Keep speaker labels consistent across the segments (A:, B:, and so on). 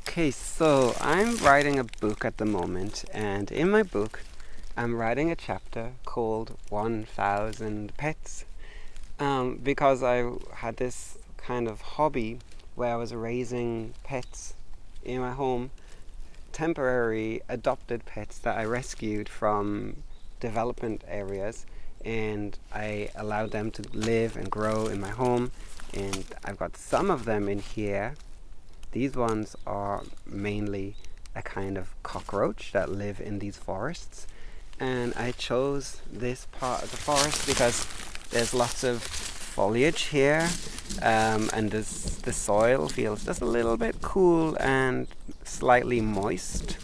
A: Okay, so I'm writing a book at the moment, and in my book, I'm writing a chapter called 1000 Pets. Because I had this kind of hobby where I was raising pets in my home, temporary adopted pets that I rescued from development areas, and I allowed them to live and grow in my home. And I've got some of them in here. These ones are mainly a kind of cockroach that live in these forests. And I chose this part of the forest because there's lots of foliage here, and the soil feels just a little bit cool and slightly moist.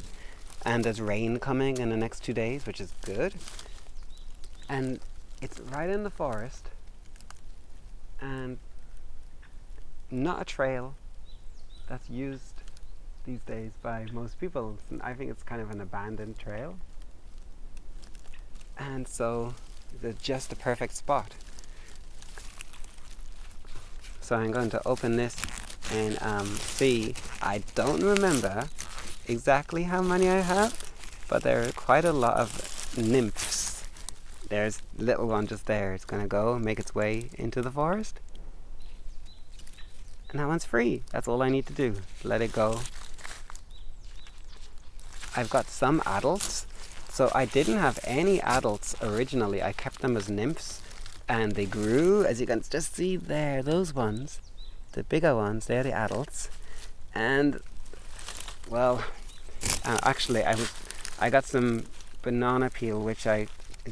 A: And there's rain coming in the next 2 days, which is good. And it's right in the forest, and not a trail that's used these days by most people. I think it's kind of an abandoned trail. And so it's just the perfect spot. So I'm going to open this and see. I don't remember exactly how many I have, but there are quite a lot of nymphs. There's a little one just there. It's going to go make its way into the forest. And that one's free. That's all I need to do. Let it go. I've got some adults. So I didn't have any adults originally. I kept them as nymphs. And they grew, as you can just see there, those ones. The bigger ones, they're the adults. And, well, actually I got some banana peel, which I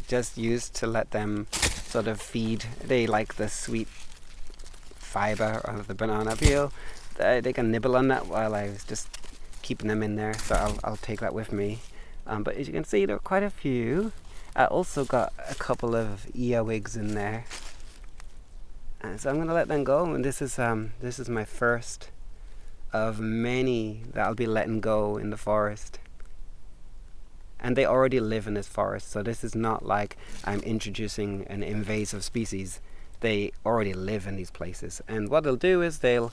A: just used to let them sort of feed. They like the sweet fiber of the banana peel. They can nibble on that while I was just keeping them in there, so I'll take that with me. But as you can see, there are quite a few. I also got a couple of earwigs in there, so I'm gonna let them go. And this is my first of many that I'll be letting go in the forest. And they already live in this forest, so this is not like I'm introducing an invasive species. They already live in these places, and what they'll do is they'll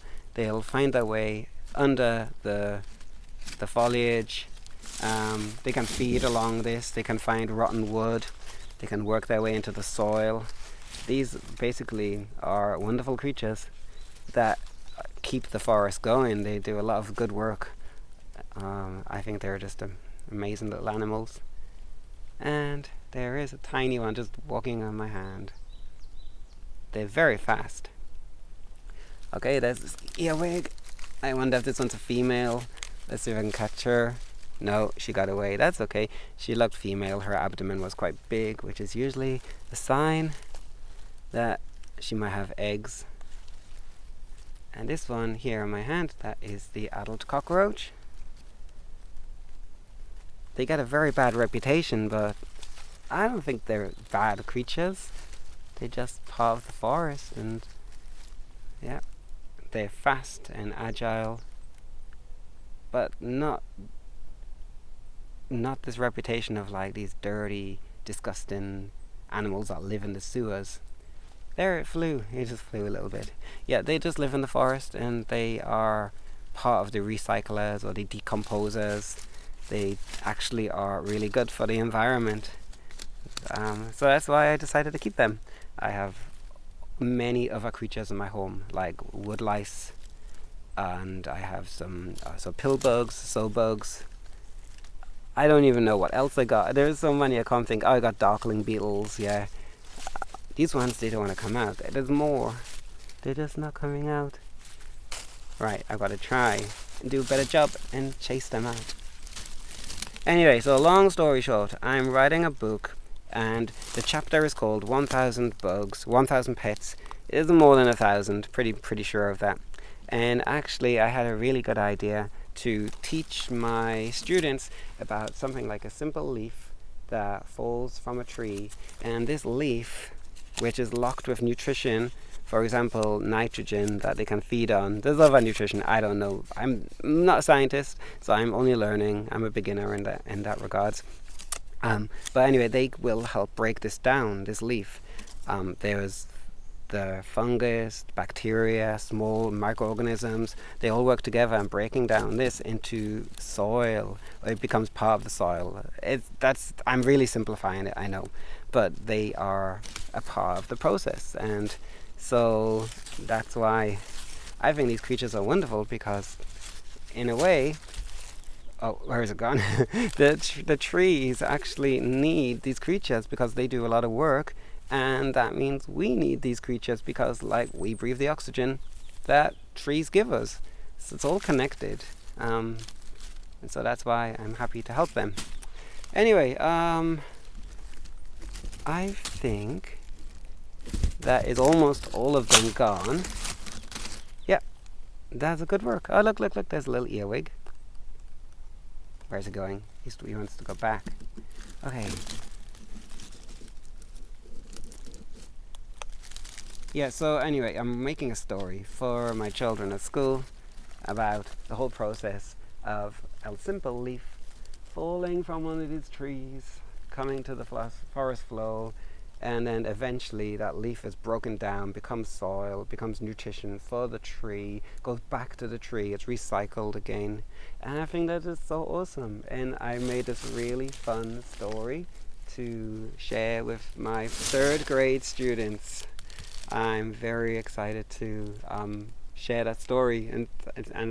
A: find their way under the foliage. They can feed along this. They can find rotten wood. They can work their way into the soil. These basically are wonderful creatures that keep the forest going. They do a lot of good work. I think they're just amazing little animals. And there is a tiny one just walking on my hand. They're very fast. Okay, there's this earwig. I wonder if this one's a female. Let's see if I can catch her. No, she got away. That's okay. She looked female. Her abdomen was quite big, which is usually a sign that she might have eggs. And this one here on my hand, that is the adult cockroach. They get a very bad reputation, but I don't think they're bad creatures. They're just part of the forest, and yeah, they're fast and agile, but not this reputation of like these dirty, disgusting animals that live in the sewers. There it flew. It just flew a little bit. Yeah, they just live in the forest, and they are part of the recyclers or the decomposers. They actually are really good for the environment. So that's why I decided to keep them. I have many other creatures in my home, like wood lice, and I have some pill bugs, sow bugs. I don't even know what else I got. There's so many I can't think. Oh, I got darkling beetles, yeah. These ones, they don't want to come out. There's more. They're just not coming out. Right, I've got to try and do a better job and chase them out. Anyway, so long story short, I'm writing a book, and the chapter is called 1000 Bugs, 1000 Pets. It isn't more than 1,000, pretty sure of that. And actually, I had a really good idea to teach my students about something like a simple leaf that falls from a tree. And this leaf, which is locked with nutrition, for example, nitrogen that they can feed on. There's other nutrition, I don't know. I'm not a scientist, so I'm only learning. I'm a beginner in that regards. But anyway, they will help break this down, this leaf. There's the fungus, bacteria, small microorganisms, they all work together and breaking down this into soil. It becomes part of the soil. I'm really simplifying it, I know, but they are a part of the process. And so that's why I think these creatures are wonderful, because in a way, oh, where is it gone? The trees actually need these creatures because they do a lot of work, and that means we need these creatures because, like, we breathe the oxygen that trees give us. So it's all connected, and so that's why I'm happy to help them. Anyway, I think that is almost all of them gone. Yeah, that's a good work. Oh, look, there's a little earwig. Where's it going? He wants to go back. Okay. Yeah, so anyway, I'm making a story for my children at school about the whole process of a simple leaf falling from one of these trees, coming to the forest floor, and then eventually that leaf is broken down, becomes soil, becomes nutrition for the tree, goes back to the tree, it's recycled again. And I think that is so awesome. And I made this really fun story to share with my 3rd grade students. I'm very excited to share that story, and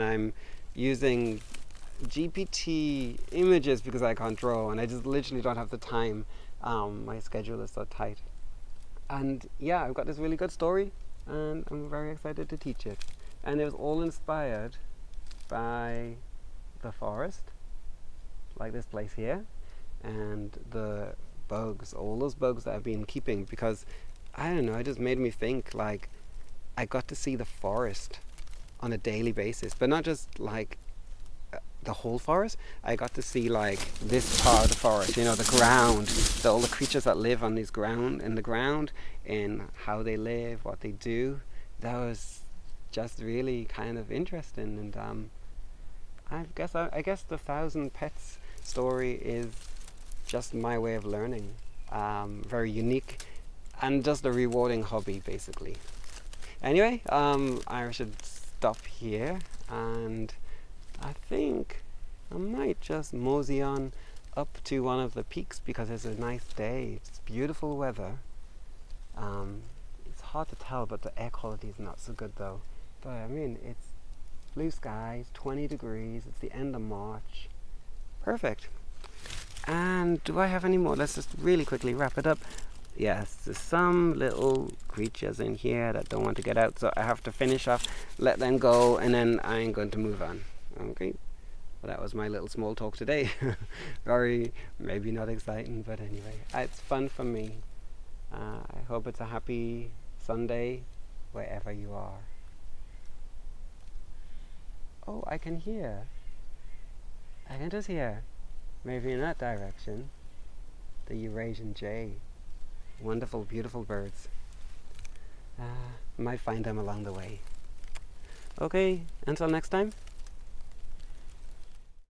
A: I'm using GPT images because I can't draw, and I just literally don't have the time. My schedule is so tight. And yeah, I've got this really good story, and I'm very excited to teach it. And it was all inspired by the forest, like this place here, and the bugs, all those bugs that I've been keeping, because I don't know, it just made me think, like, I got to see the forest on a daily basis, but not just like the whole forest. I got to see like this part of the forest, the ground, all the creatures that live on in the ground, and how they live, what they do. That was just really kind of interesting. And I guess the 1,000 Pets story is just my way of learning. Very unique, and just a rewarding hobby, basically. Anyway, I should stop here, and I think I might just mosey on up to one of the peaks because it's a nice day. It's beautiful weather. It's hard to tell, but the air quality is not so good though. But I mean, it's blue skies, 20 degrees, it's the end of March. Perfect. And do I have any more? Let's just really quickly wrap it up. Yes, there's some little creatures in here that don't want to get out, so I have to finish off, let them go, and then I'm going to move on. Okay, well, that was my little small talk today. Very, maybe not exciting, but anyway, it's fun for me. I hope it's a happy Sunday wherever you are. Oh, I can just hear, maybe in that direction, the Eurasian jay. Wonderful, beautiful birds. Might find them along the way. Okay, until next time.